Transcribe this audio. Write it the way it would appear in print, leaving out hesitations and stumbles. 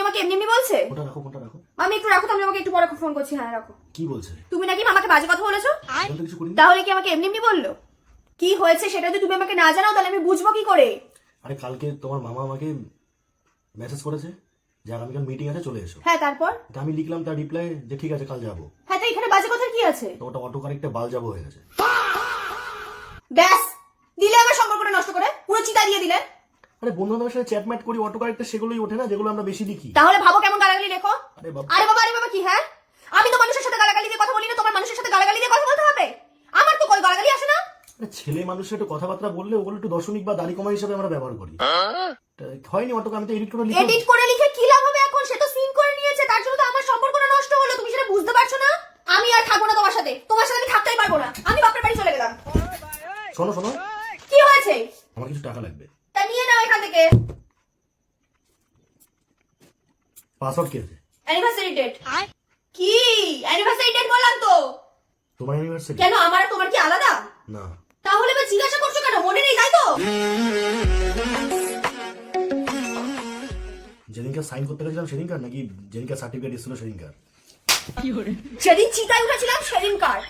আমাকে এমনি এমনি বলছে? ফোনটা রাখো। আমি একটু রাখো, আমি আমাকে একটু পরে ফোন করছি। হ্যাঁ রাখো। কি বলছে? তুমি নাকি মামাকে বাজে কথা বলেছো? আমি তো কিছু করিনি। তাহলে কি আমাকে এমনি এমনি বললো? কি হয়েছে সেটা যদি তুমি আমাকে না জানাও তাহলে আমি বুঝবো কি করে? আরে কালকে তোমার মামা আমাকে মেসেজ করেছে যে আগামীকাল মিটিং আছে, চলে এসো। হ্যাঁ তারপর? তা আমি লিখলাম তার রিপ্লাই যে ঠিক আছে কাল যাবো। হ্যাঁ তো এখানে বাজে কথার কি আছে? তো ওটা অটো কারেক্টে বাল যাবো হয়ে গেছে। ব্যাস, দিলে আমার সম্পর্কটা নষ্ট করে, পুরো চিতা দিয়ে দিলে। আরে বন্ধু বান্ধবের সাথে চ্যাটম্যাট করি, অটো কারেক্টে সেগুলোই ওঠে না যেগুলো আমরা বেশি লিখি। তাহলে ভাবো কেমন গালাগালি লেখো। আরে বাবা, আরে বাবা কি? হ্যাঁ আমি তো মানুষের সাথে গালাগালি দিয়ে কথা বলি না, তোমার মানুষের সাথে গালাগালি দিয়ে কথা বলতে হবে? আমার তো কই গালাগালি আসে না। আরে ছেলে মানুষের একটু কথাবার্তা বললে ওগুলো একটু দশমিক বা দাড়ি কমা হিসাবে আমরা ব্যবহার করি। তা হয়নি অটোকে আমি তো এডিট করে লিখি। এডিট করে লিখে কি লাভ হবে? এখন সে তো সিন করে নিয়েছে, তার জন্য তো আমার সম্পর্কটা নষ্ট হলো। তুমি সেটা বুঝতে পারছো না? আমি আর থাকবো না তোমার সাথে আমি থাকতেই পারবো না। আমি বাপের বাড়ি চলে গেলাম। শোনো কি হয়েছে? আমার কিছু টাকা লাগবে। তা নিয়ে নাও এখান থেকে। পাসওয়ার্ড কি আছে? Anniversary date. কি অ্যানিভার্সারি ডেট বললাম তো? তোমার অ্যানিভার্সারি? কেন আমার আর তোমার কি আলাদা? না। তাহলে বা জিজ্ঞাসা করছো কেন? মনে নেই তাই তো? যেদিনকার সাইন করতে গেছিলাম সেদিনকার, নাকি যেদিনকার সার্টিফিকেট এসেছিল সেদিনকার? সেদিন চিতায় উঠেছিলাম সেদিনকার।